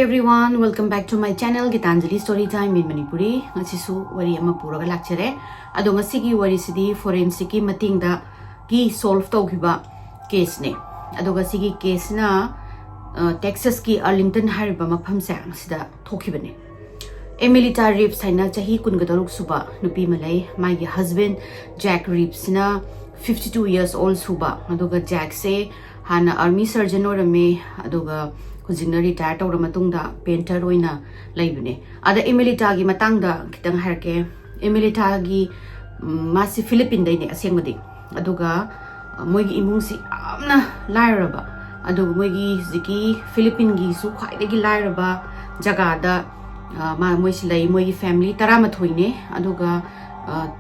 everyone, welcome back to my channel Gitanjali Storytime in Manipuri. Ngasisu wari ama puraga lakchere. Ado ngasigi wari sidi forensic ki matingda ki solve tawgiba case ne. Ado ngasigi case na Texas ki Arlington hariba mafam se sida thokibane. Emilita Reeves haina chahi kungadaruk suba nupi malai my husband Jack Reeves na 52 years old suba. Adoga Jack se hana army surgeon orame adoga Hujingna retire tawra matungda painter oina laibane. Ada Emilita gi matangda kitang harke Emilita gi masi Philippine dai ne asengmadi. Aduga moigi imungsi amna lairaba. Aduga moigi ziki Philippine gi su khwaidagi lairaba jagada ma moisi lai moigi family taramathoi ne. Aduga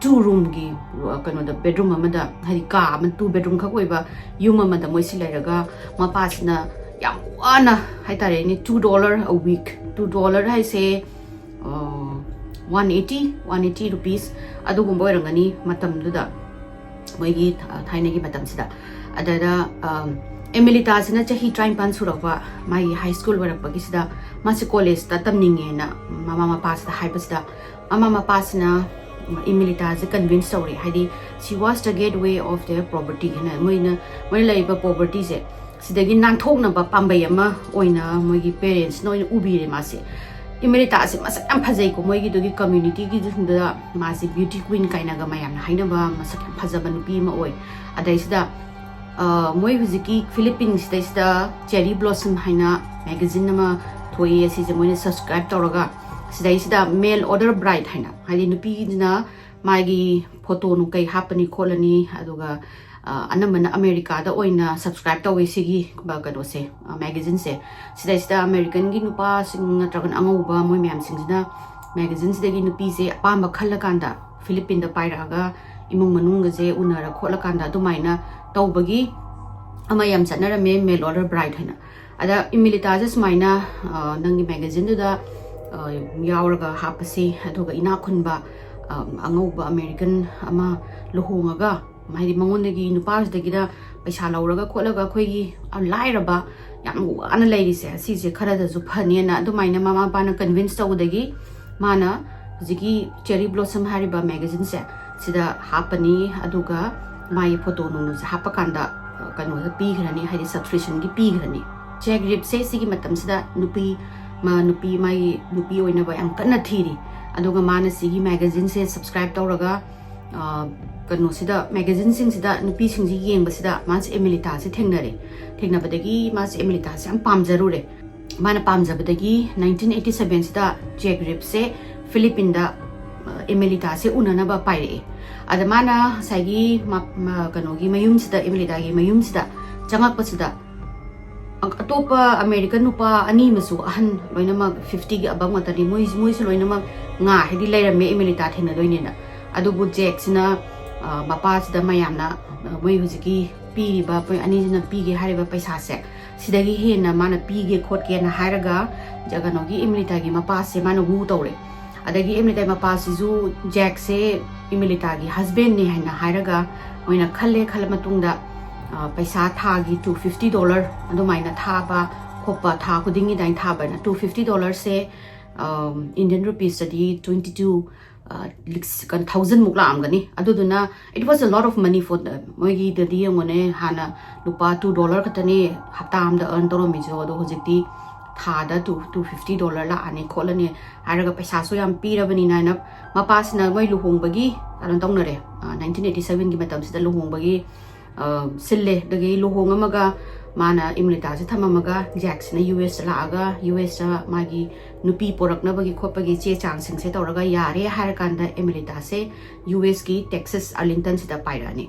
2 room gi kano da bedroom amada hari ka man 2 bedroom khak oiba yum amada moisi lairaga mapasna yam wana haitare ni $2 a week. $2 hai say 180 rupees adu gumbo irangani matam duda moigi thaina gi matam sida adada Emilita sina chahi trying pan surawa my high school warakpa gi sida masi college ta tamninge na mama pas da haibas da mama pas na Emilita is convinced story hadi she was the gateway of their property na moina laiba poverty se sidagi nang thok na ba pambay ama oina moigi parents no ubire mase Emilita se masak am phajai ko moigi dogi community gi da mase beauty queen kaina ga mayam haina ba masak am phajaba nupi ma oi adai sida moi huziki Philippines da cherry blossom haina magazine ma thoi asi je moina subscribe tawraga sida mail order bride haina hali nupi na magi photo nu kai hapani kholani aduga anamana America da oina subscribe tawi sigi ba kano se magazine se sida American gi nupa sing natragan angauba moi myam singina magazine sida gi nupi se apamba khalakanda Philippine da pairaga imung manung je unara kholakanda dumaina tawbagi amayam sanara mail order bride hana ada Emilita just maina nangi magazine da yauraga hapasi aduga ina khunba angauba American ama luhungaga Mahidi Mangondagi Nupasdagida Paisa Lauraga Kolaga Kogi Lairaba Yam Analysis, sees a Karada Zupaniana, do my Mama Bana convinced Odagi Mana Ziki Cherry Blossom Hariba magazine set Sida Hapani Aduga my Potonus Hapakanda Kano the Pigrani had a subscription gi Pigrani. Jack Rip says Sigi Matamsida Nupi Ma Nupi my Nupi Oinaba and Kanatiri Aduga Mana Sigi magazine says subscribe Toraga kano sida magazine sing sida nupi sing ji yeng basida mas Emilita se thengnare badagi mas Emilita se am pamjarure mana pamjabadagi 1987 sida Jack Rip se Philippine da Emilita se unana ba paire ada mana sagi kano gi mayum sida Emilita gi mayum sida changak pasida atopa American nupa ani masu ahan loinama 50 gi abang matari moi se loinama nga hedi lairame Emilita thena loinena adubu Jack sina Bapas da mayamna moi huziki pi ba poi ani na pi ge hariba paisa se sidagi he na mana pi ge khot ke na haraga jagano gi Emilita gi mapa se mana wu tawre adagi Emilita mapa si ju Jack se Emilita gi husband ni haina haraga oina khalle matungda paisa tha gi $250 adu maina tha ba khopa tha khudingi dai tha ba na $250 se Indian rupees di 22,000 mukla amgani aduduna it was a lot of money for the moigi the diamone hana lupa $2 katani hapta amda earn toro mijo do hojikti thada $250 la ane kholani haraga paisa so yam pirabani na mapas na moi luhongbagi aron tongnare 1987 gi matam sida luhongbagi sille dagi luhong amaga mana Emilita se thamamaga Jackson US laaga US magi nupi porakna bagi khopagi che chang sing se toraga yare harakanda Emilita se US ki Texas Arlington sida pairani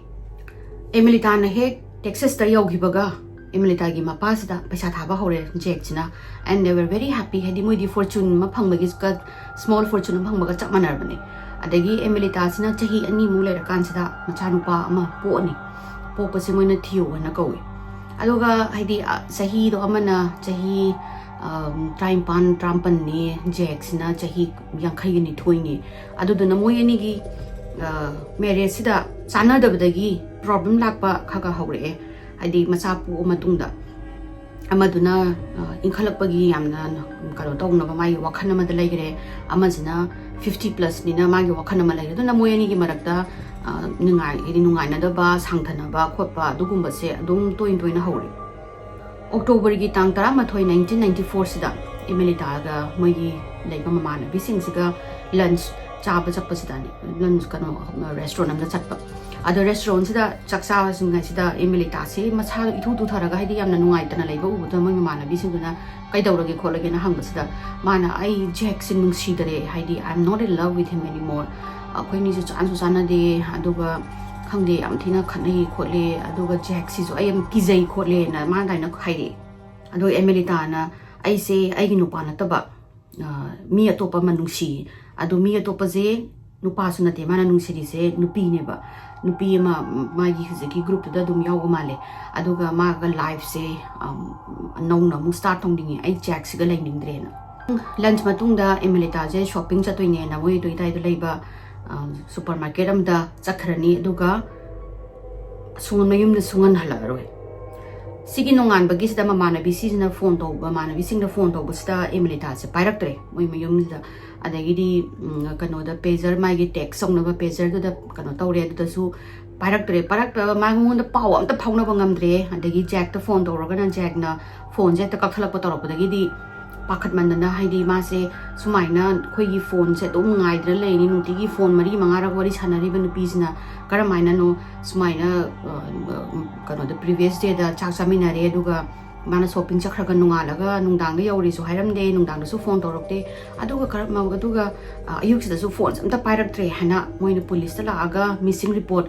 Emilita na he Texas ta yogibaga Emilita gi mapa sida paisa thaba hore Jackson and they were very happy hedi moi di fortune ma phangmagi ka small fortune phangmaga chak manar bani adagi Emilita sina chahi ani mu le rakan sida machanupa ama po ani po pa se moina thiu na kawi aduga haidi sahi do amana chahi trampan ni Jack na chahi yankhai ni thoini aduduna moyani gi marriage sida chana dabadagi problem lakpa khaga hawre haidi macha pu matungda amaduna inkhalakpagi yamna karo tawna mai wakhana ma dalegre amajina 50 plus nina magi wakhana ma legre duna moyani gi marakta nungai na da ba sangthana ba khotpa dugumba se adum toin hawri October gi tang 13 1994 sida Emelita ga mogi leiba mamana bising siga lunch chaba chakpa sida lunch kano restaurant amda chakpa ada restaurant sida chaksa singa sida Emelita se macha ithu tu tharaga haidi yamna nungai tana leiba ubuda mogi mamana bising duna kai dawrage kholage na hangba sida mana ai Jackson nungsi dare haidi I'm not in love with him anymore akhoi ni su chan su sana de aduga khangde am thina khanai khole aduga Jack si so I am kizai khole na ma dai na khairi ado Emelita na ai se ai gi nupa na taba mi atopa manungsi ado mi atopa je nupa su na te mana nungsi ri se nupi ne ba nupi ma gi hizeki group da dum yaw male aduga ma ga live se nong na mu start tong dingi ai Jack si ga lai ning dre na lunch matung da Emelita je shopping cha toine na moi doi dai do leiba supermarket am da chakhrani aduga sungan mayum na sungan halaroi sigi nongan bagi sida mamana bisi na phone to ba mana bising da phone to busta Emelita se pairaktre moi mayum da adagi di kano da pager mai gi text song na ba pager da kano tawre da su pairaktre ma ngon da paw am ta phawna ba ngamdre adagi Jack ta phone to ro ga na Jack na phone je ta kakhalak pa torok da gi di pakhat mandana haidi ma se sumaina khoi gi phone se dum ngai dra lei ni nuti gi phone mari mangara wari sanari ban pisna karamaina no sumaina kano the previous day da chak samina re duga mana shopping chakhra ga nunga laga nungdang da yori su hairam de nungdang da su phone torok de aduga karama aduga ayuk sida su phone amta pairak tre hana moina police ta la aga missing report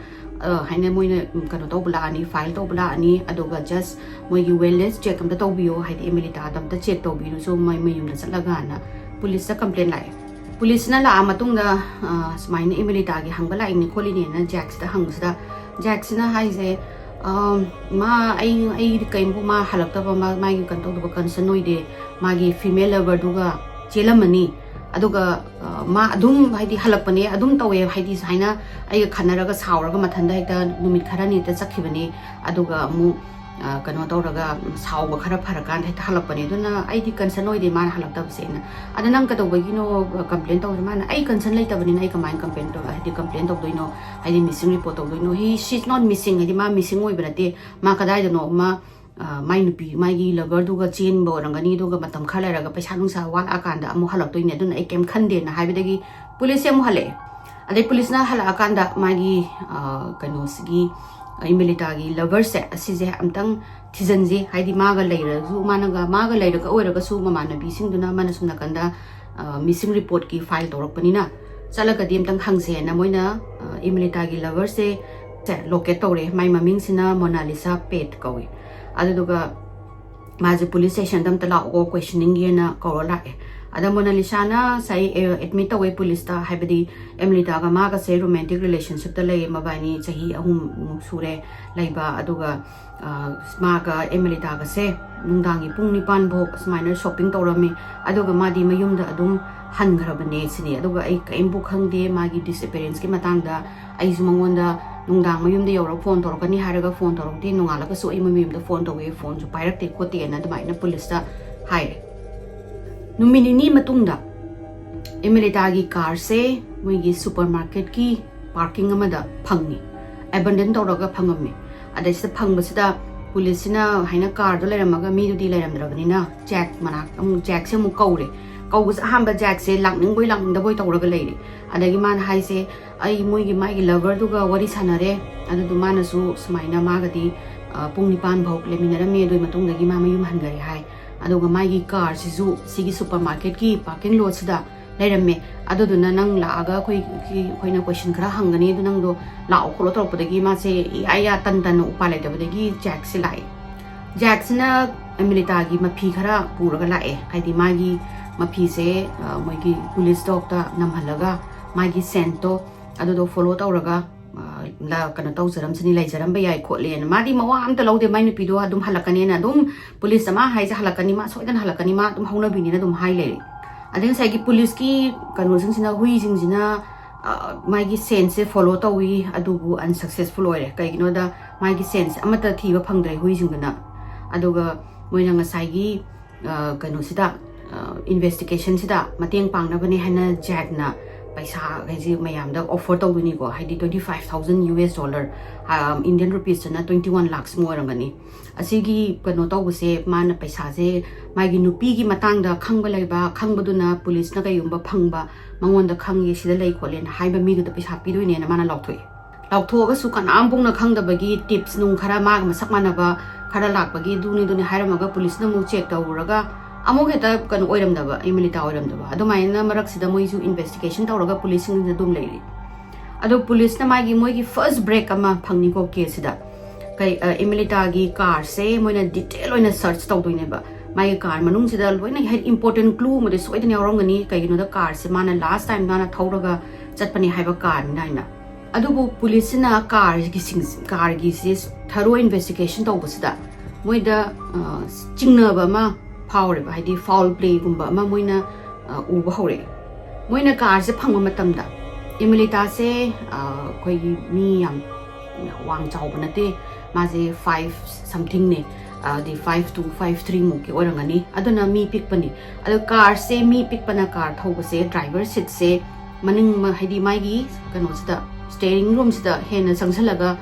haina moina kano to bula ani file to bula ani aduga just moi gi wellness check am ta to bio haidi Emelita dam ta check to bi so mai mayum da chatlaga na police ta complaint lai police na la amatung da smaina Emelita gi hangbala ini kholi ne na Jack da hangsda Jack na haise ma ai kai bu ma halakta ba ma gi kan to ba kan sanoi de ma gi female lover duga chelamani aduga ma adum haidi halakpane adum tawe haidi saina ai khanaraga sauraga mathanda hekta numit kharani ta chakhibani aduga mu kano tawraga sauba khara pharakan hekta halakpane duna ai di concern oi de man halakta bsena ada nang ka tawbagi no complaint taw mana ai concern lai tabani ai kamain complaint to haidi complaint taw doino haidi missing report taw doino he she's not missing haidi ma missing oi brate ma kadai no ma mai nupi mai gi lover duga chain bo rangani duga matam khala raga paisa nungsa wal akanda amu halak toine dun ai kem khande na haibidagi police amu hale adai police na hala akanda magi kano sigi Emelita gi lover se asije amtang thijanji haidi maga leira zu maga leira ka oiraga su mamana bi singduna mana sumna kanda missing report ki file torokpani na chalaga dim tang hangse na moina Emelita gi lover se locate tore mai maming sina Mona Lisa pet kawi aduga maje police station dam tala o questioning ye na korola ada Mona Lisa na sai admit away police ta haibadi Emelita ga ma ga se romantic relationship ta lei mabani chahi ahum sure laiba aduga ma ga Emelita ga se nungdangi pung nipan bok smainer shopping torami aduga madi mayum da adum han gharabane sini aduga ai kaim bu khangde magi disappearance ki matang da ai sumangonda nungdang mayum da yora phone torokani haraga phone torokti nungala ka su ai mayum da phone towe phone su pairak te khote na da mai na police ta hai numinini matungda Emelita gi car se moi gi supermarket ki parking amada phangni abandon toraga phangame adai se phangbasida police na haina car do leramaga mi du di leramdrabani na Jack manak Jack se mu kaure kawus ahamba Jack se langning da boy toraga leire adagi man hai se ai moi gi mai gi lover duga wari sanare adu du mana su sumaina magadi pungni pan bhok leminara me doi matungda gi ma mayum hangari hai aduga mai gi car sizu sigi supermarket ki parking lot sida leirame aduduna nang laaga khoina question khara hangani du nang do lao kholo torpodagi ma se aya tan upale tabodagi Jack se lai Jack na Emelita gi mapi khara puraga lae haidi magi mapi se moigi police dog ta namhalaga magi sento adudo follow tawraga la kana taw jaram sini lai jaram ba yai khole na madi mawa am ta lode mai nupi do adum halakani na dum police ma hai ja halakani ma soidan halakani ma dum hauna bini na dum hai le adeng sai gi police ki kanu sing sina hui sing sina mai gi sense follow tawi adugu unsuccessful ore kai gino da mai gi sense amata thiba phangdrai hui sing na aduga moina ngasai gi kano sida investigation sida mateng pangna bani hana Jack na paisa gaji mayam da offer to duni ko haidi 25,000 US dollar Indian rupees na 21 lakhs mo rangani asigi kano to buse man paisa je magi nupi gi matang da khangba laiba khangbaduna police na kayumba phangba mangon da khangi sida lai kholen haiba mi da paisa pi doi ne na mana lokthoi lokthog su kan ambung na khangda bagi tips nung khara ma masak manaba khara lak bagi duni hairamaga police na mu check tawraga amok heta kan oiram daba emilita oiram daba ado maina marak sida moi su investigation tawraga police ni dum leiri ado police na magi moi gi first break ama phangni ko case sida kai emilita gi car se moina detail oina search tawdoine ba mai car manung sida loina head important clue mo de soidani aurongani kai no da car se mana last time na thawraga chatpani haiba car naina adubu police na car gi sis thorough investigation tawbasida moida chingna ba ma power ba haidi foul play gumba ma moina uba hore moina car se phangma matamda emilita se koi mi yam wang chau banate ma je 5 something ne the 5 to 53 mo ke orangani aduna mi pick pani adu car se mi pick pana car thoba se driver seat se maning ma haidi mai gi kano sida steering room sida hena sangsalaga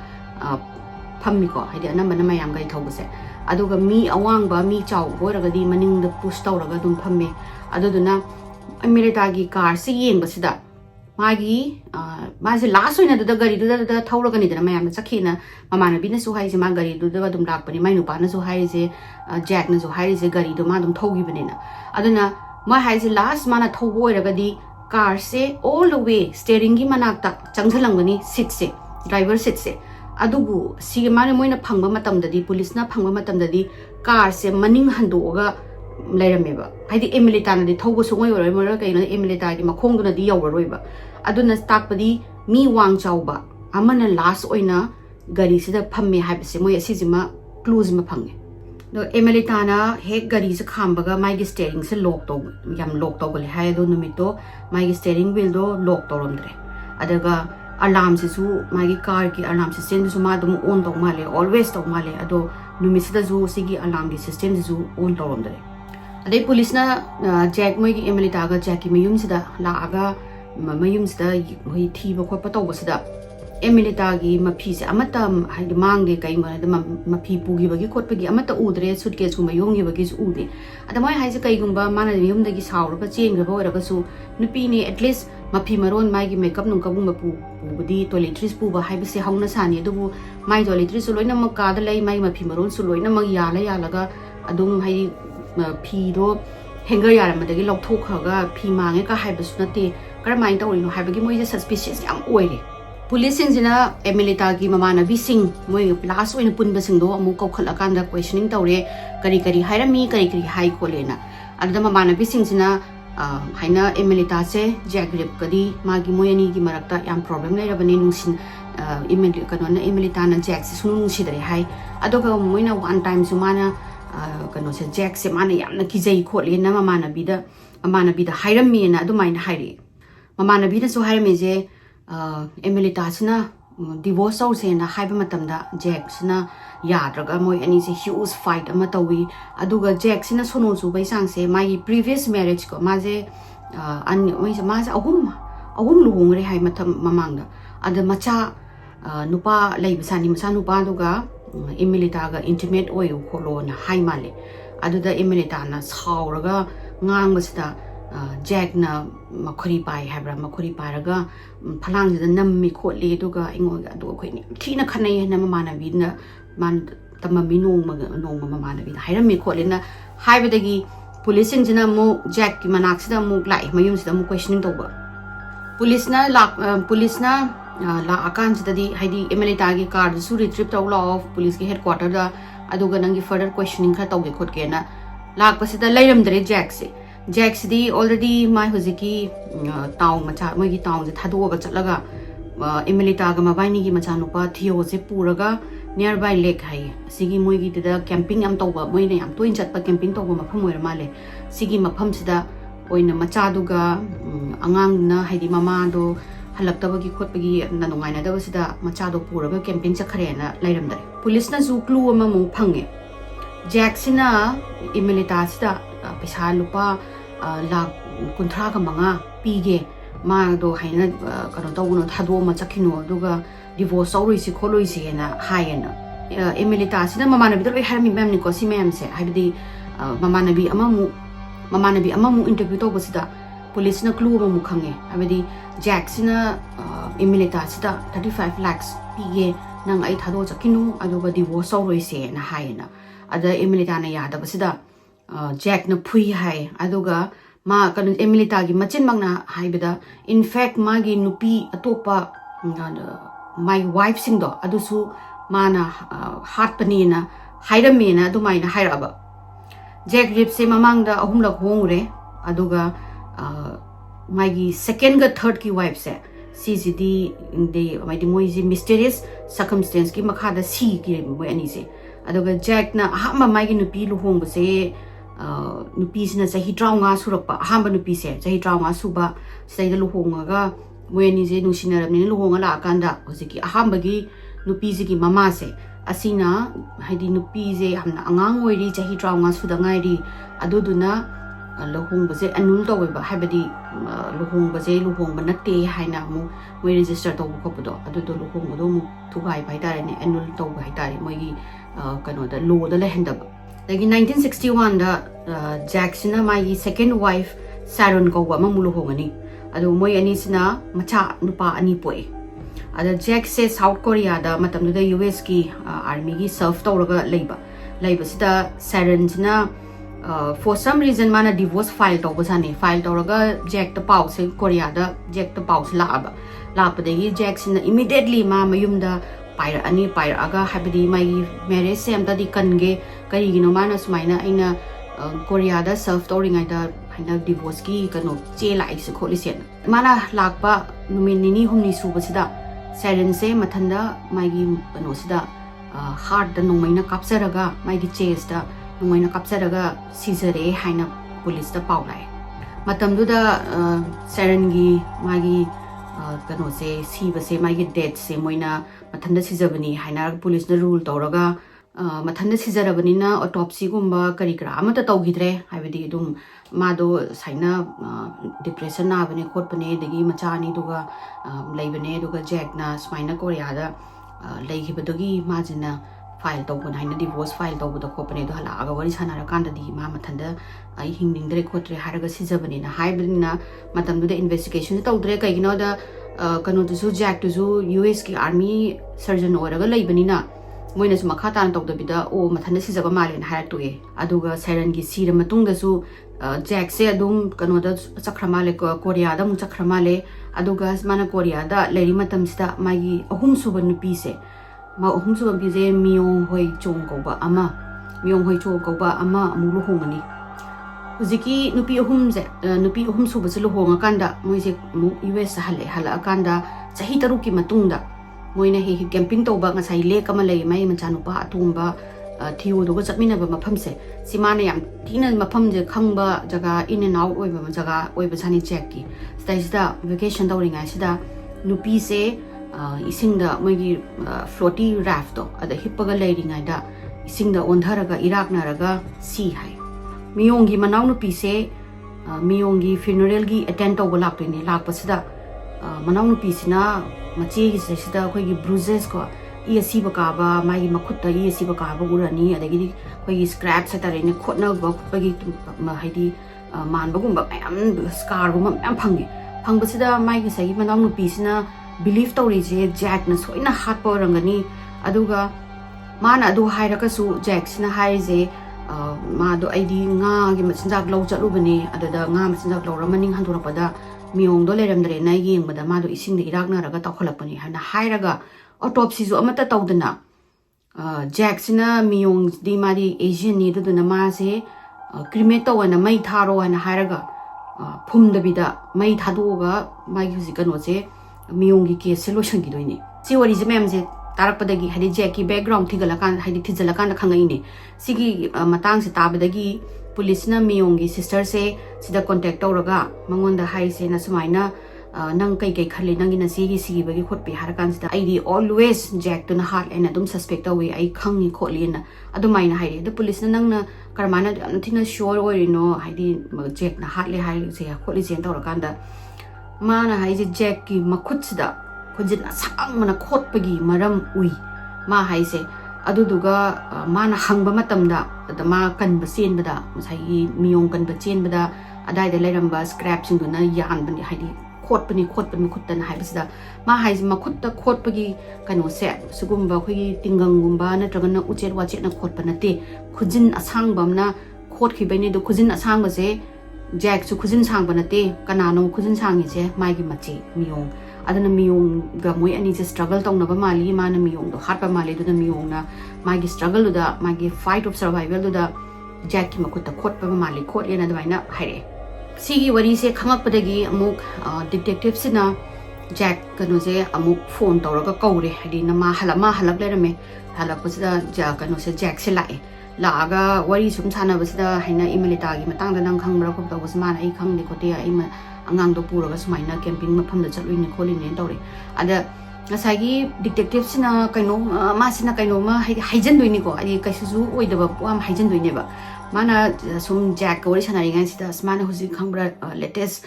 phammi ko haidi anamana mayam gai thoba se aduga mi awang ba mi chau boraga di maning da push tawraga dum phamme aduduna Amerita gi car se yeng basida magi maje last oina da gari da thawraga ni da mayam chakhina mamana bina su haise ma gari da dum lakpani mai nu pa na su haise Jack na su haise gari do ma dum thogi banena aduna ma haise last mana thogo oiraga di car se all the way steering gi manakta changsalangani seat se driver seat se adubu si mane moina phangba matamdadi police na phangba matamdadi car se maning handoga lairameba haidi emilita na di thogo sungoi oroi mara kaina emilita gi makhongduna di yawroi ba aduna takpadi mi wang chauba amana last oina gari sida phamme haibse moi asijima clues ma phange do emilita na he gari se khambaga mai gi steering se lock to yam lock to gole hai do numito mai gi steering wheel do lock to romdre adaga alarm se su magi car ki alarm system su ma dum on to male always to male ado numisida zu sigi alarm gi system su on to romdre adai police na Jack moi gi emilita ga Jack ki mayum sida la aga mayum sida hoi thi ba khop to ba sida emilita gi mapi se amata hai mang de kai ma da mapi pu gi ba gi khot pa gi amata udre suitcase gu mayong gi ba gi su ude ada moi hai se kai gumba mana yum da gi saur ba chen ga ba ora ga su nupi ni at least mapi maron mai gi makeup nung kabung ma pu budi toiletries pu ba hai ba se hauna sani adubu mai toiletries su loina ma ka da lai mai mapi maron su loina ma ya la ga adum hai phi do hanger ya ma da gi lok thok ga phi mange ka hai ba su na te kar mai ta ori no hai ba gi moi je suspicious yam oire police singina emilita gi mamana bi sing moi plus oina pun ba sing do amu ko khala kan da questioning tawre kari hairami kari hai kolena adda mamana bi sing sina haina emilita se jagrip kadi magi moyani gi marakta yam problem lai rabani nungsin emilita kanona emilita na jack se sunu nungsi dare hai adoga moina one time sumana kano se jack se mana yamna kijai khole na mamana bi da hairami na adu maina hairi mamana bi da so hairami je emilita sina divorce out se na haiba matamda Jack sina yadraga moi ani se huge fight ama tawi aduga Jack sina sono su bai sang se my previous marriage ko maje an moi se maje agum luhungre hai matam mamangda ada macha nupa laiba sani masa nupa duga emilita ga intimate oil kholo na hai male aduda emilita na sauraga ngang basida Jack na makhuri pai habra makhuri paraga phalang da nammi khotli duga ingoga adu khoi ni thina khanai na mamana bi na man tamami nong mamana bi hairami khotli na haibadagi police jina mo Jack ki manak sida mo lai mayum sida mo questioning toba police na la akan sida di haidi emilita gi car su retrieve to law of police ki headquarter da aduga nangi further questioning kha tawge khot ke na lak pasida lairam dare Jack se Jack sidi already my hojiki town macha moi gi town je thado ga chatlaga emilita ga mabaini gi macha nupa theo je puraga nearby lake hai sigi moi gi da camping am tawba moi ne yam toin chatpa camping tawba mafam oira male sigi mafam sida oina macha duga angang na haidi mama do halakta gi khotpagi na nongai na da sida macha do puraga camping chakhare na lairam dare police na zu clue ama mo phange Jack sina Emilita sida pesa lupa la kuntra ka manga pige ma do haina kano tawuno thado ma chakino duga divorce sauroi si kholoi si na hayena Emilita sida mamanabi doi harmi mem ni ko si mem se habidi mamanabi amamu interview to basida police na clue mu khange habidi Jack sina Emilita sida 35 lakhs pige nang ai thado chakino aduga divorce sauroi si na hayena ada Emilita na yada basida Jack na phui hai aduga ma kan Emilita gi machin mangna haibida in fact magi nupi atopa my wife singdo adusu mana heart panina hairamena adumaina hairaba Jack rip se mamangda ahumlak hongure aduga magi second ga third ki wife se CCD de maidi moizi mysterious circumstance ki makhada si ki mo ani se aduga Jack na ahamba magi nupi luhong base nupi sina sahi traunga surapa ahamba nupi se sahi traunga suba sai da luhonga moeni je nusina ramni luhonga la kanda hojiki ahamba gi nupi ji gi mama se asina haidi nupi je hamna angang oiri sahi traunga suda ngairi aduduna luhong base anul to ba habadi luhong base luhong banatte haina mu we register to ko podo adudo luhong do mu thugai bai tare ne anul to bai tare moigi kano da law da lehendaba lagi 1961 da Jack sina mai second wife Sharon ko wa mamulu hongani adu moi ani sina macha nupa ani poi ada Jack se South Korea da matam da US ki army gi serve tawraga leiba sida Sharon sina for some reason mana divorce file tawbasani file tawraga Jack the pau se Korea da Jack the pau la padagi Jack sina immediately ma mayumda paira aga habidi mai marriage sem da di kange kari gino mana sumaina aina Korea da self touring aida haina divorce ki kano che lai se kholi sen mana lakpa numinini humni su basida Sharon se mathanda mai gi kano sida heart da nongmaina kapsaraga mai gi chest da nongmaina kapsaraga sizare haina police da paulai matamdu da Sharon gi magi kano se si base mai gi death se moina mathanda sizabani haina police na rule tawraga mathanda sizarabani na autopsy gumba kari kra amata tawgidre haibidi dum mado saina depression na bane khotpane degi machani duga leibane duga Jack na smaina Korea da leigibadogi majina file tawbana haina divorce file tawbada khopane do hala aga wari sanara kanda di ma mathanda ai hingdingdre khotre haraga sizabani na haibidi na matamdu da investigation tawdre kaigino da kano tu Jack tu US ki army surgeon oraga leibani na moina su makha tan tok da bida o mathanda sizaba malen harak to e aduga Sharon gi sira matung da su Jack se adum kano da chakramale Korea da mu chakramale aduga mana Korea da leri matam sida magi ahum suba nupi se ma ahum suba bi je miyong hoi chong ko ba ama amulu hongani huziki nupi ahum suba se luhonga kanda moise US hala kanda sahi taruki matungda moina he camping to ba ngasai le kama lei mai manchanupa atumba thiu do chapmina ba mafam se simana yam thina mafam je khangba jaga in and out oiba jaga oiba chani Jack ki stage da vacation dawringa sida nupi se isingda moigi floaty raft to ada hippaga leiringa da isingda ondharaga iraknaraga si hai miyongi manau nupi se miyongi funeral gi attend to bolak ni lakpasida manau nupi sina machi gi sida khoi gi bruises ko ESC bakaba mai makutta ESC bakaba urani adagi khoi scratch satare ne khotna ba khopagi haidi man bagumba am scar gum am phangba sida mai gi sagi manau nupi sina believe tawri je Jack na soina hat porangani aduga mana adu hairaka su Jack sina hai je ma do ID nga gi machinjak law chalubani adada nga machinjak law ramaning handurapada miyong do leramdre na yengbada ma do ising de irak na raga tawkhalapani hana hairaga autopsy zo amata tawdana Jack sina miyong di mari Asian ni duduna ma se cremate tawana mai tharo hana hairaga phumdabida mai thadoga mai gi kano se miyong gi case solution gi doini si wari je mem je tarakpadagi hadi Jack ki background thigalakan hadi thijalakan khangai ni sigi matang se tabadagi police na miyong gi sister se sida contact tawraga mangonda hai se na sumaina nang kai kai khali nang ina si gi si bagi khot pi har kan sida ai di always jack to na hat and adum suspect away ai khangi kholi na adumai na hai the police na nang na karmana am thina sure oi no hai di jack na hat le hai se kholi jen tor kan da ma na hai je jack ki makhut sida khojin asang mana khot pagi maram ui ma hai se adu duga ma na hangba matam da ma kan ba sen ba da sai miyong kan ba chen ba da adai da leram ba scrap sing na yan ban hai di khot pani khut tan hai bisda ma hai ma khut ta khot pagi kano se sugum ba khoi tingang gum ba na tragan na uchet wa chet na khot pa na te khujin asang bam na khot khi bai ne do khujin asang ba se jack su khujin sang ba na te kana no khujin sang ni se mai gi machi miyong adana miyong ga moi ani je struggle tong na ba mali ma na miyong do hat ba mali do na miyong na mai gi struggle do da mai gi fight of survival do da jack ki ma khut ta khot ba mali khot ye na da na hai re sigi wari se khamak padagi amuk detective sina jack kanu se amuk phone tawraga kaure hadi na ma halak le rame halak pasida ja kanu se jack se lai laaga wari sum sana basida haina imelita gi matang da nang khangbra ko ta wasman ai khang ni khote ai ma angang do puraga sumaina camping mafam da chalui ni kholi ne tawre ada ngasagi detective sina kaino ma sina kaino ma haijan doi ni ko ai kaisuju oidaba puam haijan doi ne ba mana sum jack wari sanari gan sida smana husi khambra latest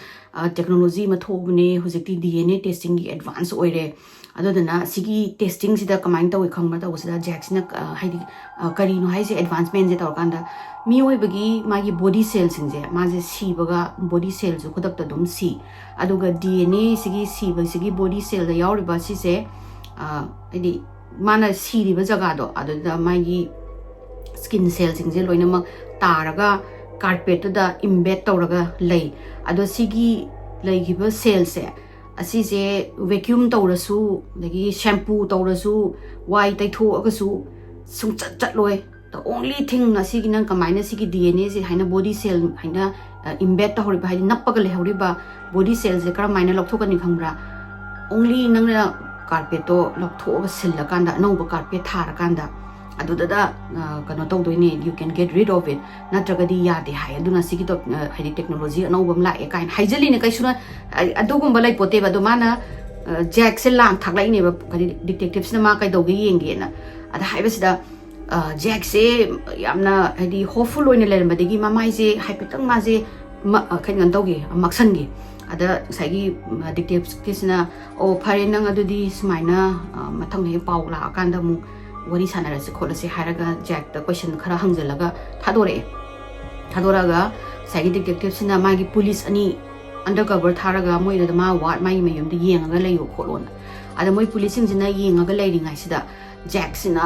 technology ma thobne husi ti dna testing gi advance oire adodana sigi testing sida kamain tawi khambra ta usida jack sina haidi kari no haise advancement je tawkanda mi oi bagi magi body cell sing je ma je si baga body cell ju khudak ta dum si aduga dna sigi si ba sigi body cell da yauri ba si se haidi mana si ri ba jaga do adoda magi skin cells sing je loina mak taraga carpet da embed tawraga lei ado sigi lei giba cells se asi je vacuum tawrasu dagi shampoo tawrasu wai tai tho agasu sung chat loi the only thing na sigi nang kamaina sigi dna se haina body cell haina embed ta hori ba haina nappaga le hori ba body cells je kara maina lokthokani khangra only nang na carpet to loktho ba silla kanda no ba carpet thara kanda adudada kano tawdoine you can get rid of it natragadi yade hai aduna sigi to haidi technology anobam la e kain haijali ne kaisuna adugum balai pote ba do mana jack se lang thaklai ne ba detectives na ma kai doge yenge na ada haibasida jack se yamna haidi hopeful oine ler madegi mamai se haipetang ma je khain ngan doge maksan gi ada sagi detectives kisna o phare nang adudi smaina mathang he paw la akanda mu wari sanara se khola se haraga jack da question khara hangjalaga thadora sagi detective sina magi police ani undercover tharaga moi da ma wat mai mayum de yenga layo kholon ada moi police sing jina yenga lai ringai sida jack sina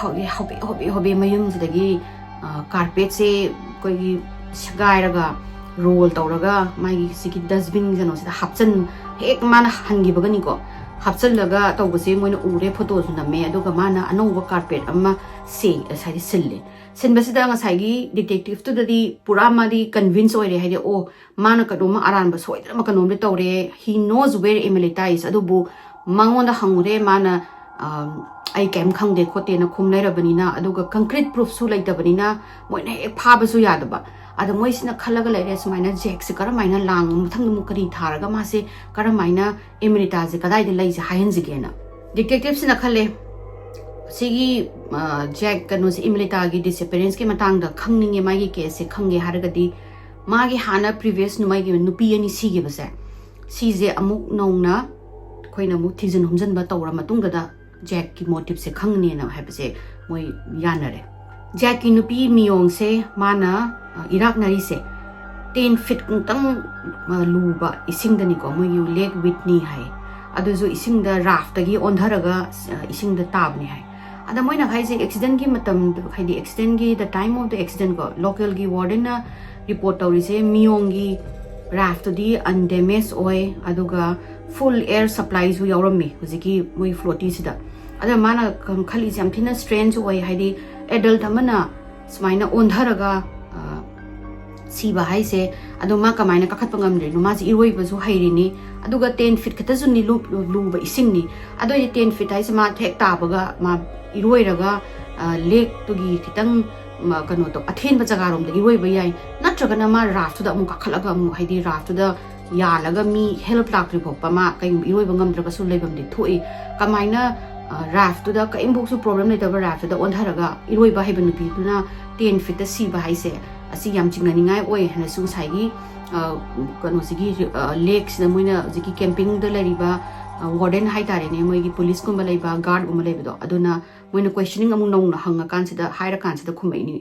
hobi mayum sidagi carpet se koi sagairaga roll tawraga magi siki dustbin jano sida hapchan hek mana hangi bagani ko hapchalga tawbase moina ure photo su name aduga mana anova carpet amma se asai sille sinbasida ngasai gi detective to dadi pura madi convince oire haide o mana kadoma aran ba soidra ma kanom le tawre he knows where emelita is adubu mangonda hangure mana ai kem khangde khote na khum lai rabani na aduga concrete proof su lai dabanina moina ek phaba su yadaba ada moi sina khalaga lai res maina jack se kara maina lang muthang mu kari tharaga ma se kara maina emerita je kadai de lai je hayen je gena detective sina khale sigi jack kanu se emerita gi disappearance ke matang da khangninge mai gi case se khange haraga di ma gi hana previous nu mai gi nupi ani si gi base si je amuk nongna khoina mu thijin humjan ba tawra matung da jack ki motive se khangne na ha base moi yanare jack ki nupi miyong se mana Iraq nari se 10 feet tang luba ising dani ko mo yu lake Whitney hai adu zo ising da raft gi ondharaga ising da tabni hai ada moina khai je accident gi matam khai di accident gi the time of the accident ko local gi warden na report tawri se miyong gi raft di undamaged oi aduga full air supply zu yawrami hujiki moi floaty sida ada mana khali jam thina strange oi hai di adult amana smaina ondharaga siba hai se aduma kamaina kakhat pangam re no ma ji iroi bazu hairi ni aduga 10 feet khata jun ni lu ba ising ni ado 10 feet hai se ma thek ta baga ma iroi raga lake to gi khitang ma kano to athen ba jaga rom da iroi ba yai natraga na ma raft da mu kakhalaga mu haidi raft da yaalaga mi help lakri phokpa ma kai iroi bangam draga su leibam di thui kamaina raft to da ka imbok su problem nei taba raft da on tharaga iroi ba heben nupi tuna 10 feet da si ba haise asi yam chingna ningai oi hana su sai gi kano sigi lakes da moina jiki camping da lariba warden hai tare ne moi gi police ko malai ba guard ko malai do aduna moina questioning amu nong na hanga kan sida haira kan sida khumai ni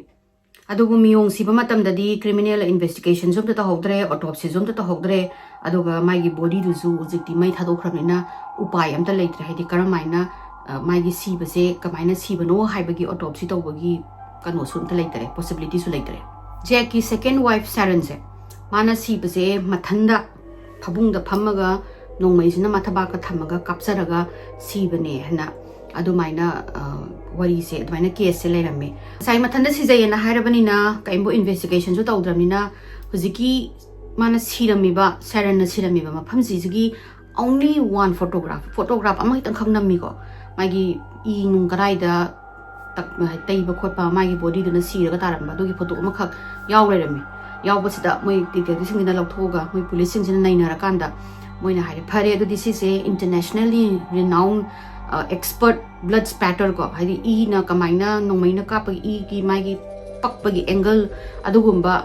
adugu miyong siba matam da di criminal investigation zom ta hogdre autopsy zom ta hogdre aduga mai gi body du zu jikti mai thado khramina upai am ta leitre haidi karamaina mai gi siba se kamaina siba no haibagi autopsy tawbagi kano sun ta leitre possibility su leitre Jack ki second wife Sharon se mana siba se mathanda phabung da phamaga nongmai sina mathaba ka thamaga kapsaraga siba ne hana adumaina wari se adumaina case se leirame sai mathanda sijayena hairabanina kaimbo investigation jo tawdramina hujiki mana siramiba Sharon na siramiba mafam jigi only one photograph amai tang khangnami ko magi I nung karai da tak tai ba khotpa magi body duna siraga taramba dogi photo ma khak yaw leirame yaw basida moi detective singina lauthoga moi police singina nainara kanda moina haire phare adu this is a internationally renowned expert blood spatter ko hari I na kamaina nongmaina ka pa I ki magi pakpagi angle adugumba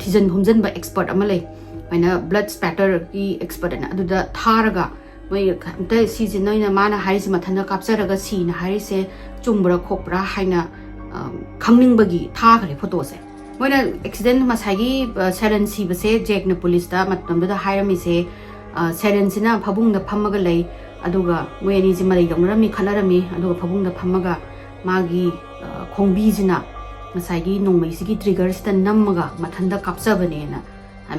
thijan humjan ba expert amalai maina blood spatter ki expert na aduda tharaga moi ta si ji noina mana harise mathana kapsaraga si na harise chumbra khopra haina khangning bagi tha khare photo se moina accident masagi Sharon si base Jack na police da matam da hairami se Sharon sina phabung da phamaga lei aduga moyani ji malai dongrami khalarami aduga phabung da phamaga magi khongbi jina masagi nongmai sigi trigger sta nammaga mathanda kapsabane na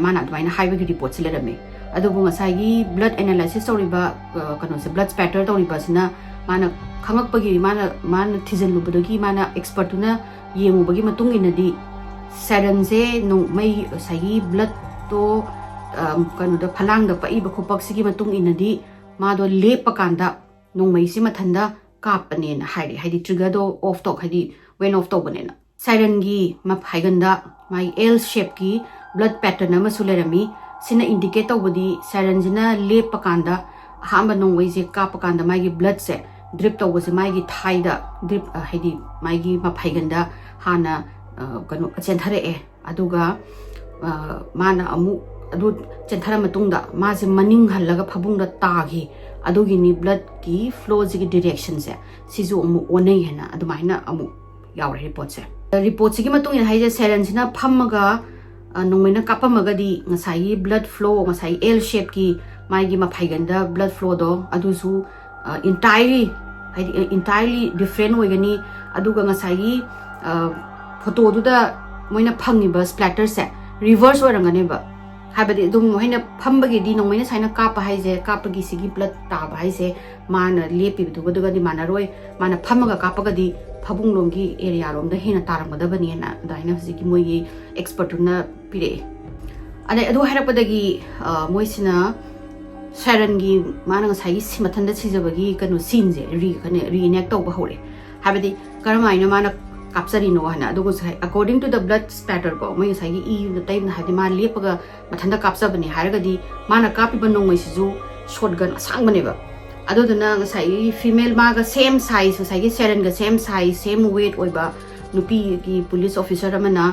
mana adwaina highway report silerame adugu masagi blood analysis toriba kano se blood spatter toriba sina mana khangakpagi mana thijan lubadagi mana expert na yengubagi matung inadi Sharon se nongmai sagi blood to kano da phalang da pai ba khopak sigi matung inadi ma do lepa kanda nongmai si mathanda kapane na haidi trigger do off to haidi when off to banena Sharon gi ma phaiganda my L shape ki blood pattern ama sulerami sina indicate tawbodi Sharon jina lepa kanda hamba nongwai je kapa kanda mai gi blood se drip tawbose mai gi thai da drip haidi mai gi ma phaiganda hana kano chenthare e aduga mana amu adu chenthara matungda ma je maning halaga phabung da tagi adugi ni blood ki flow ji direction se sizu amu onei hena adumaina amu yawre report gi matung in haije Sharon sina phamaga nongmaina kapamaga di ngasai blood flow ngasai L shape ki mai gi ma phaiganda blood flow do adusu entirely different oigani aduga ngasai photo du da moina phangi ba splatter se reverse orangane ba habadi dum moina phambagi di nongmaina saina kapa haije kapagi sigi blood ta ba haise mana lepi du ga di mana roi mana phamaga kapaga di phabung longgi area rom da hena taramada bani na daina sigi moi expert na pire ade adu harapadagi moisina Sharon gi mana ngasai si mathanda sijabagi kanu scene je reenact to ba hore habadi karamaina mana kapsari no hana adugo according to the blood spatter ko moi ngasai gi the time na hadi ma lepaga mathanda kapsabani haragadi mana kapi ba nongmai siju shotgun asang bane ba aduduna ngasai female ma ga same size ngasai gi Sharon ga same size same weight oiba nupi gi police officer amana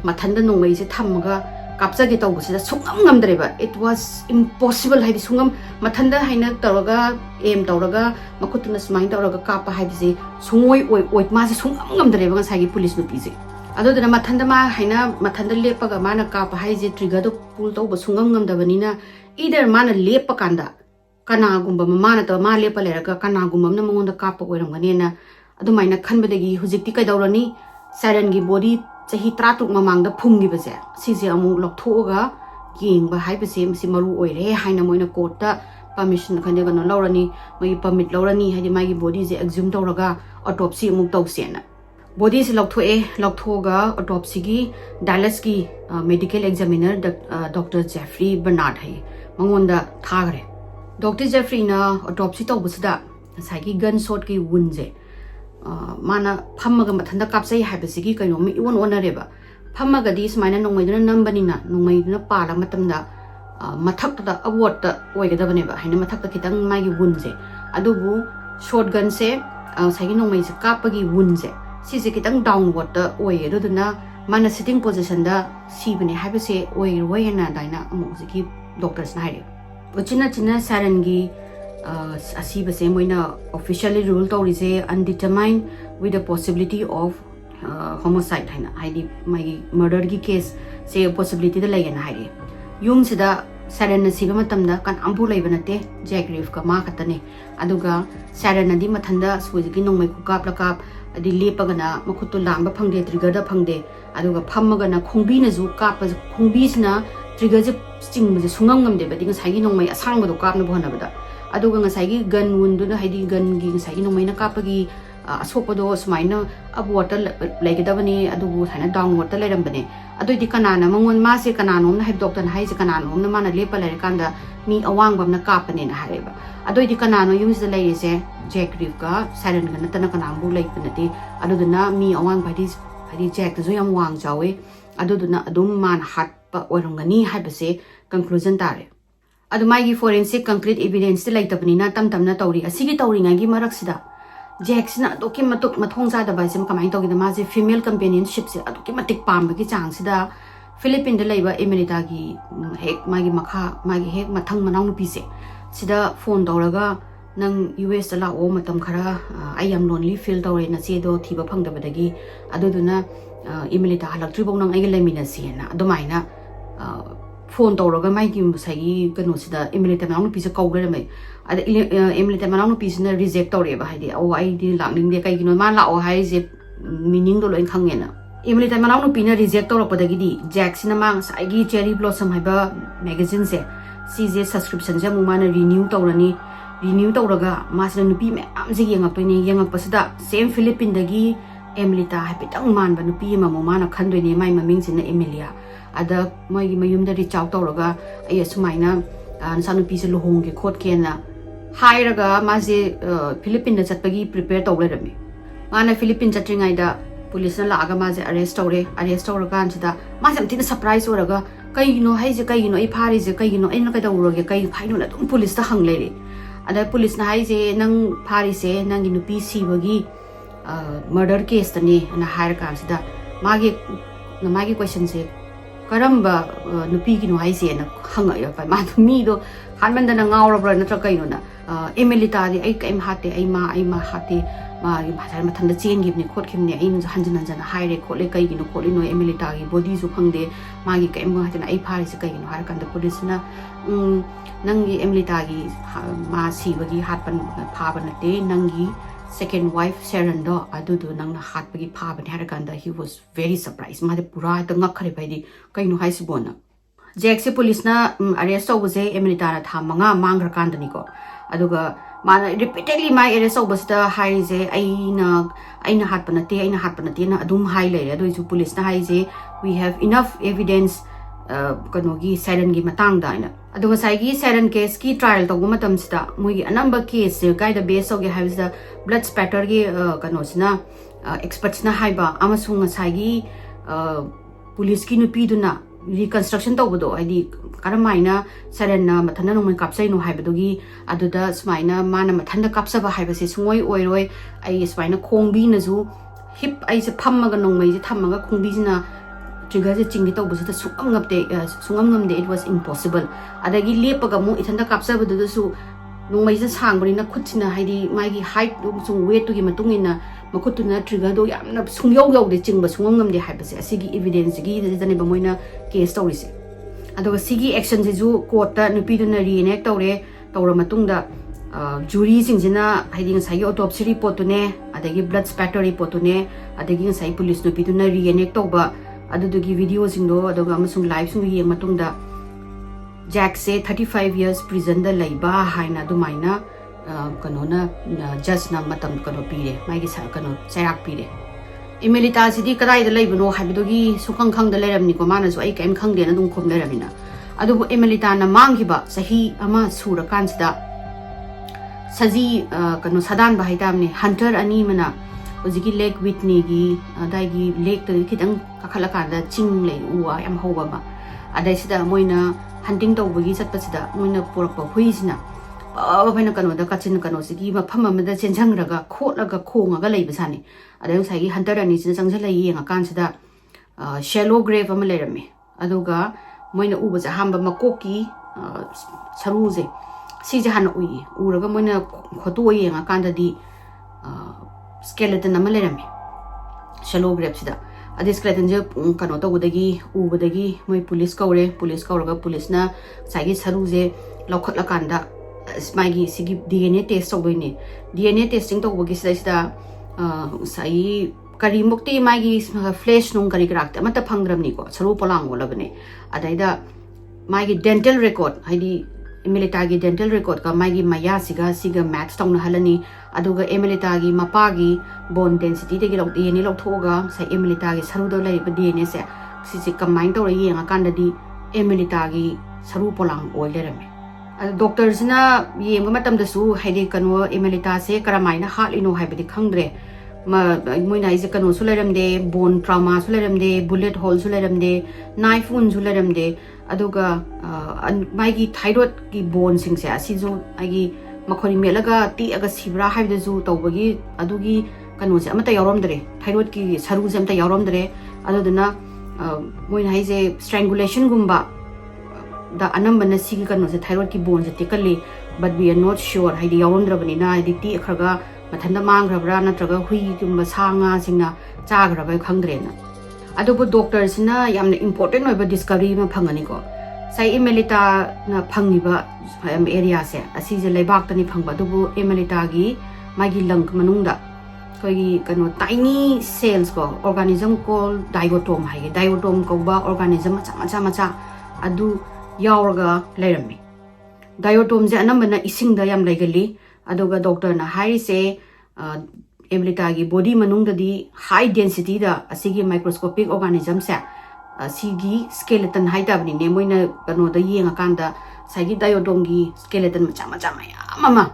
mathanda nongmai se thamaga kapsage tawbusida sungam ngamdreba it was impossible haidi sungam mathanda haina tawraga aim tawraga makutuna smain tawraga kapa haibise sungoi oi ma se sungam ngamdreba ngasagi police nupi je aduduna mathanda ma haina mathanda lepaga mana kapa haije trigger do pull tawba sungam ngamdabanina either mana lepa kanda kana gumba mana ta ma lepa leraga kana gumba na mongonda kapa oiramganena adumaina khanbadagi hujikti kaidawrani Sharon gi body chahi tratuk mamangda phumgi base sije amu lokthoga yengba haibase msi maru oire haina moina court ta permission khane gano lawrani moi permit lawrani haidi magi body je exhume tawraga autopsy amuk tawsena body se lokthoga autopsy gi Dallas ki medical examiner Dr. Jeffrey Bernard hai mangonda thagre Dr. Jeffrey na autopsy tawbusida sagi gunshot ki wound je mana phamaga mathanda kapsai haibasigi kaino mi iwon onareba phamaga di smaina nongmaiduna nambanina nongmaiduna pala matamda mathak da award da oigadabane ba haina mathak da kitang magi wound je adubu shotgun se sagi nongmai se kapagi wound je si se kitang downward da oi aduna mana sitting position da sibane haiba se oi royana daina amu ki doctors na haire uchina china saran gi asiba se moina officially rule tawrise undetermined with the possibility of homicide haina haidi magi murder gi case se possibility da layana haire yum sida saran na siba matamda kan ambu laiba nate jack reef ka ma khatane aduga saran na di mathanda suji ki nongmai ku kap la kap adi lepaga na makhutu lamba phangde trigger da phangde aduga phammaga na khongbi na ju kap khongbi sina trigger je chingba je sungam ngam de ba ding sai gi nongmai asang ba do kap na bhona ba da aduga nga sai gi gun wound na haidi gun gi sai gi nongmai na kap gi asopado sumaina ab water laigedabani adubu thaina down water lairambane adoi kanana mangon ma se kanano na heb doctor hai se kanano na mana lepa lair kanda mi awang bam na kapane na hareba adoi kanano yums de laire se jack reef ka siren ga natana kanambu laipnati aduduna mi awang badi jack zo yam wang jawe aduduna adum man hat pa orungani haibase conclusion tare adumai gi forensic concrete evidence de laitabani na tamna tawri asigi tawri ngai marak sida Jack sina aduki matuk mathong sa da bai sim kamai to gi da ma je female companionship se aduki matik pam gi chang sida Philippine de laiba Emerita gi hek magi makha magi hek mathang manau nu pi se sida phone dawraga nang US la o matam khara I am lonely feel dawre na che do thiba phang da badagi aduduna Emerita halak tribong nang ai lemina se na adumaina phone tawraga mai gi musai kano sida Emerita manau nu pi se kawre mai ada Emerita manau nu pi sina reject tawre ba haidi o ai di langning de kai gino ma la o hai je meaning do loin khangena Emerita manau nu pi na reject tawra padagi di Jack sina mang sai gi cherry blossom haiba magazine se si je subscription je mu mana renew tawraga ma sina nupi me am je yengak to ni yengak pasida same Philippine dagi Emerita haipitang man ba nupi ma mu mana khandoi ni mai maming sina Emilia ada mai mayum da reach out tawraga ai sumaina sanu pi se lohong ke khot ke na hairaga ma je Philippine da chatpagi prepare tawle rami mana Philippine chatringai da police na laga ma je arrest tawra kan sida ma sam tin surprise oraga kai no hai je kai no ai phari je kai no ai na kai da uroge kai phaino na dum police ta hang lere ada police na hai je nang phari se nang gi nupi si bagi murder case tani na hair kan sida magi question se karamba nupi gi no hai je na hanga ya pa ma mi do hanman da na ngawra bra na tra kai no na Emelita di ai kaim hate ai ma hate ma bhasar mathanda chen gi ni khot khim ni ai hanjan haire khole kai gi no kholi no Emelita gi body su khangde ma gi kaim ma hate na ai phari se kai gi no har kan da police na nangi Emelita gi ma si bagi hatpan phaba na te nangi second wife Sharon do adudu nangna hatpagi phaba ni har kan da he was very surprised ma de pura ta ngakhare bai di kai no hai si bona Jack se police na arrest tawse Emelita na tha manga mangra kan da ni ko aduga mana repeatedly my arrest tawbasda hai je aina hatpanate na adum hai lere adu isu police na hai je we have enough evidence kanogi siren gi matang da ina aduga sai gi siren case ki trial tawgu matam sida moi anamba case se kai da base oge havisda blood spatter gi kano sina experts na haiba amasung sai gi police ki nupi duna reconstruction tawbado adi karamaina siren na mathana no mai kapsai no haibadogi aduda smaina mana mathanda kapsaba haibase sungoi oiroi ai smaina khongbi na ju hip ai se phammaga nongmai je thammaga khongbi jina trigger je chinggi tawbasita sungam ngamde it was impossible adagi lepaga mu ithanda kapsabadu su nongmai je sangbari na khutina haidi mai gi height sung weight gi matungina makutuna trigger do yamna sungyau de chingba sungam ngamde haibase asigi evidence gi de ba moina case tawrise adoga sigi action je ju court ta nupi du na reenact tawra matungda jury singjina haidi ngai autopsy report ne adagi blood spatter report ne adagi ngai police nupi du na reenact tawba adugi video singdo adoga amasung live sung yeng matungda Jack se 35 years prison da laiba haina dumaina kanona judge na matam kano pire mai gi sa kano chairak pire Emelita sidi kadai da laibano haibidogi sukhang khang da lairamni ko mana so ai kaim khang de na dum khom lairamina adubu Emelita na manghiba sahi ama sura kansida saji kano sadan ba haitamni hunter ani mana ojigi lake Whitney gi dai gi lake to khidang kakhala kan da ching lei uwa yam hoba ba ꯑꯗꯩꯁꯤꯗ ꯃꯣꯏꯅ hunting ꯇꯧꯕꯒꯤ ꯆꯠꯄꯁꯤꯗ ꯃꯣꯏꯅ ꯄꯨꯔꯛꯄ ꯍꯨꯏꯁꯤꯅ ꯄꯥꯕꯅ ꯀꯩꯅꯣꯗ ꯀꯥꯆꯤꯟ ꯀꯩꯅꯣꯁꯤꯒꯤ ꯃꯐꯝ ꯑꯃꯗ ꯆꯦꯟꯖꯪꯔꯒ ꯈꯣꯠꯂꯒ ꯈꯣꯡꯉꯒ ꯂꯩꯕꯖꯥꯠꯅꯤ ꯑꯗꯩ ꯉꯁꯥꯏꯒꯤ ꯍꯟꯇꯔ ꯑꯅꯤꯁꯤꯅ ꯆꯪꯁꯤꯜꯂ ꯌꯦꯡꯉꯀꯥꯟꯁꯤꯗ ꯁꯦꯂꯣ ꯒ꯭ꯔꯦꯞ ꯑꯃ ꯂꯩꯔꯝꯃꯦ ꯑꯗꯨꯒ ꯃꯣꯏꯅ ꯎꯕꯁꯦ ꯑꯍꯥꯟꯕ ꯃꯀꯣꯛꯀꯤ ꯁꯔꯨꯁꯦ ꯁꯤꯁꯦ ꯍꯥꯟꯅ ꯎꯏꯌꯦ ꯎꯔꯒ ꯃꯣꯏꯅ ꯈꯣꯠꯇꯣꯛꯑ ꯌꯦꯡꯉꯀꯥꯟꯗꯗꯤ skeleton ama lerame shallow grave sida adi skeleton je kano tawdagi ubadagi moi police kauraga police na sagi saru je laukhatla kanda smagi sigi DNA test tawdoine DNA testing tawbagi sida sai kari mukti magi flesh nung kari krakta amata phangramni ko saru polang olabane adaida magi dental record haidi Emelita gi dental record ka magi maya siga match tawna halani aduga Emelita gi mapa gi bone density de gi lok DNA lok thoga sai Emelita gi saru do lai ba DNA se si combine tawra yenga kandadi Emelita gi saru polang oi lerame doctors na yenga matam da su haidi kanu Emelita se karamaina halino haibadi khangdre moina is kanu su leramde bone trauma su leramde bullet hole su leramde knife wound su leramde aduga maigi thyroid ki bone sing se asizu agi makhori melaga ti aga sibra haibda zu tawbagi adugi kanu se amata yauromdre thyroid ki saru se amata yauromdre aduduna moina haise strangulation gumba da anambana sigi kanu se thyroid ki bone se tekali but we are not sure haidi yauromdrabani na haidi ti akhraga mathanda mangrabra natraga hui gumba sanga singna chagraba khangdre na adubu doctors na yamna important oiba discovery ma phangani ko sai Emelita na phangiba area se asi je leibak tani phangba adubu Emelita gi magi lung manungda koi kano tiny cells ko organism called diatom hai diatom ko ba organism macha adu yauraga leirami diatom je anambana ising da yam legali aduga doctor na hai se Emelita gi body manungda di high density da asigi microscopic organism se asigi skeleton hai da bani ne moina kano da yenga kanda sagi diatom gi skeleton macha mama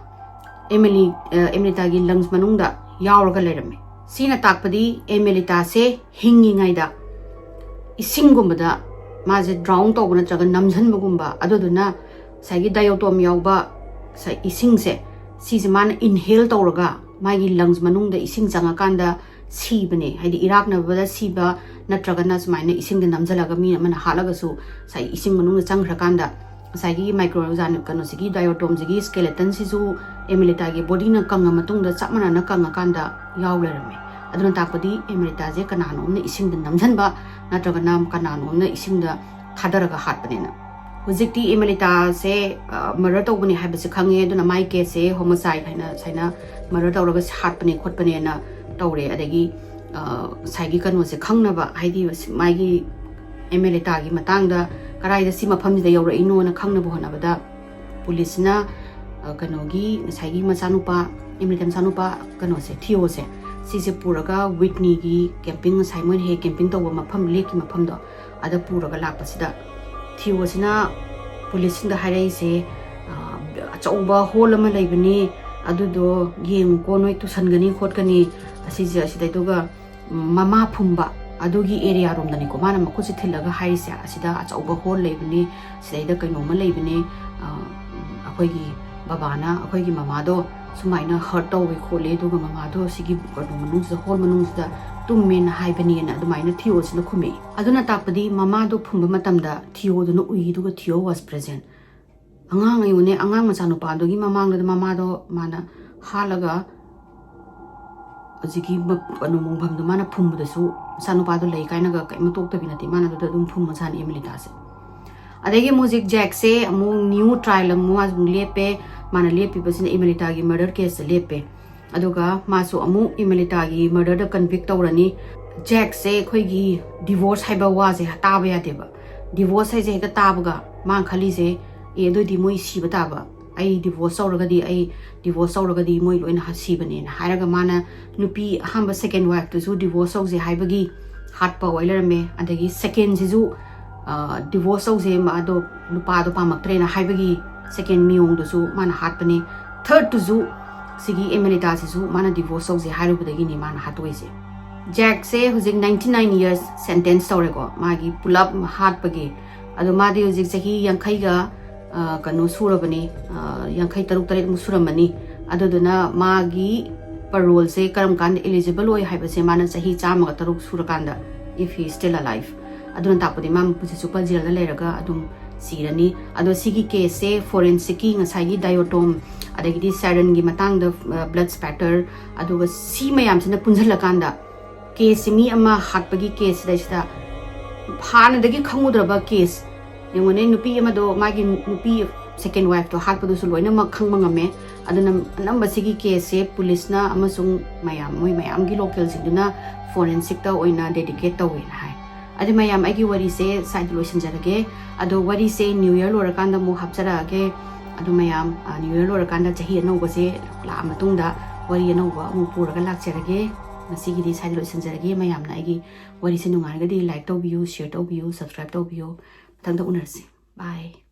Emelita gi lungs manungda yauraga lerame sina takpadi Emelita se hingi ngai da isingumba maje drown tawna traga namjan bagumba aduduna sagi diatom yauba sai ising se sise man inhale tawraga magi lungs manungda ising changakanda sibane haidi irakna bada siba natragana smaina ising de namjalaga mi mana halaga su sai ising manungda changrakanda sagi microorganism kano sigi diatom sigi skeleton sisu Emelita gi body na kanga matungda chapmana na kanga kanda yawlerame aduna takpadi Emelita je kanano na ising de namjanba natragana kanano na ising da thadaraga hatpanena hujikti Emelita se murder tawbani haibase khange aduna mai case se homicide haina saina murder tawraga hatpane khotpane na tawre adagi saigi kanu se khangnaba haidi maigi Emelita gi matangda karai da si mafam da yaura ino na khangnaba honabada police na kanu gi saigi machanupa Emelita machanupa kanu se Theo se si se puraga Whitney gi camping Simon he camping tawba mafam leki mafam do ada puraga lakpasida Theo sina police da harai se achauba hole ma leibani adudo yeng ko noi tu sangani khotgani asije asidaiduga mama phumba adugi area romdani ko mana makusi thilaga haise asida achauba hole leibani sidaida kaino ma leibani akoigi babana akoigi mama do sumaina hurt tawi khole duga mama do sigi kadu manung sa hole manung sa tummen haibani na adumaina Theo sina khumi aduna takpadi mama do phumba matamda Theo do no ui duga Theo was present angang ayune angang machanu pa do gi mamang da mama do mana halaga ajiki kanu mungpham do mana phum da su sanu pa do lei kaina ga kai matok ta binati mana do dum phum machan Emelita se adegi music jack se amu new trial amu as lepe mana lepi basina Emelita gi murder case lepe aduga masu amu Emelita gi murder da convict tawrani jack se khoi gi divorce haiba wa se hataba ya deba divorce hai je ga tabaga mang khali se e do di moi siba taba ai divorce sauragadi ai divorce sauragadi moi loina hasibane na hairaga mana nupi hamba second wife to su divorce sauze haibagi hatpa oilerame adagi second jisu divorce sauze ma do nupa do pamaktre na haibagi second miong do su mana hatpane third to su sigi Emelita su mana divorce sauze hairubadagi ni mana hatoise Jack se hujik 99 years sentence taurego magi pulap hatpagi ado madi hojik chahi yankhai ga kanu surabani yankhai taruk taret mu suramani aduduna magi parole se karam kan eligible oi haibase mana chahi chama ga taruk surakanda if he is still alive aduna tapodi mam pusi super jail la leraga adum sirani ado sigi case se forensic ki ngasai gi diatom adagi sarin gi matang da blood spatter aduga si mayam sina punjala kanda case mi ama hatpagi case da sta phana dagi khangudraba case yengone nupi ama do magi nupi second wife to hatpadu su loina ma khangma ngame aduna namba sigi case se police na amasung mayam moi mayam gi local singduna forensic ta oina dedicate ta oina hai adi mayam agi wari se side lotion jarage ado wari se new year lorakanda mu hapjarage ado mayam new year lorakanda chahi anauba se la matungda wari anauba mu puraga lakjarage masigi di side lotion jarage mayam na agi wari se nungarga di like tawbiyu share tawbiyu subscribe tawbiyu tangda unarse bye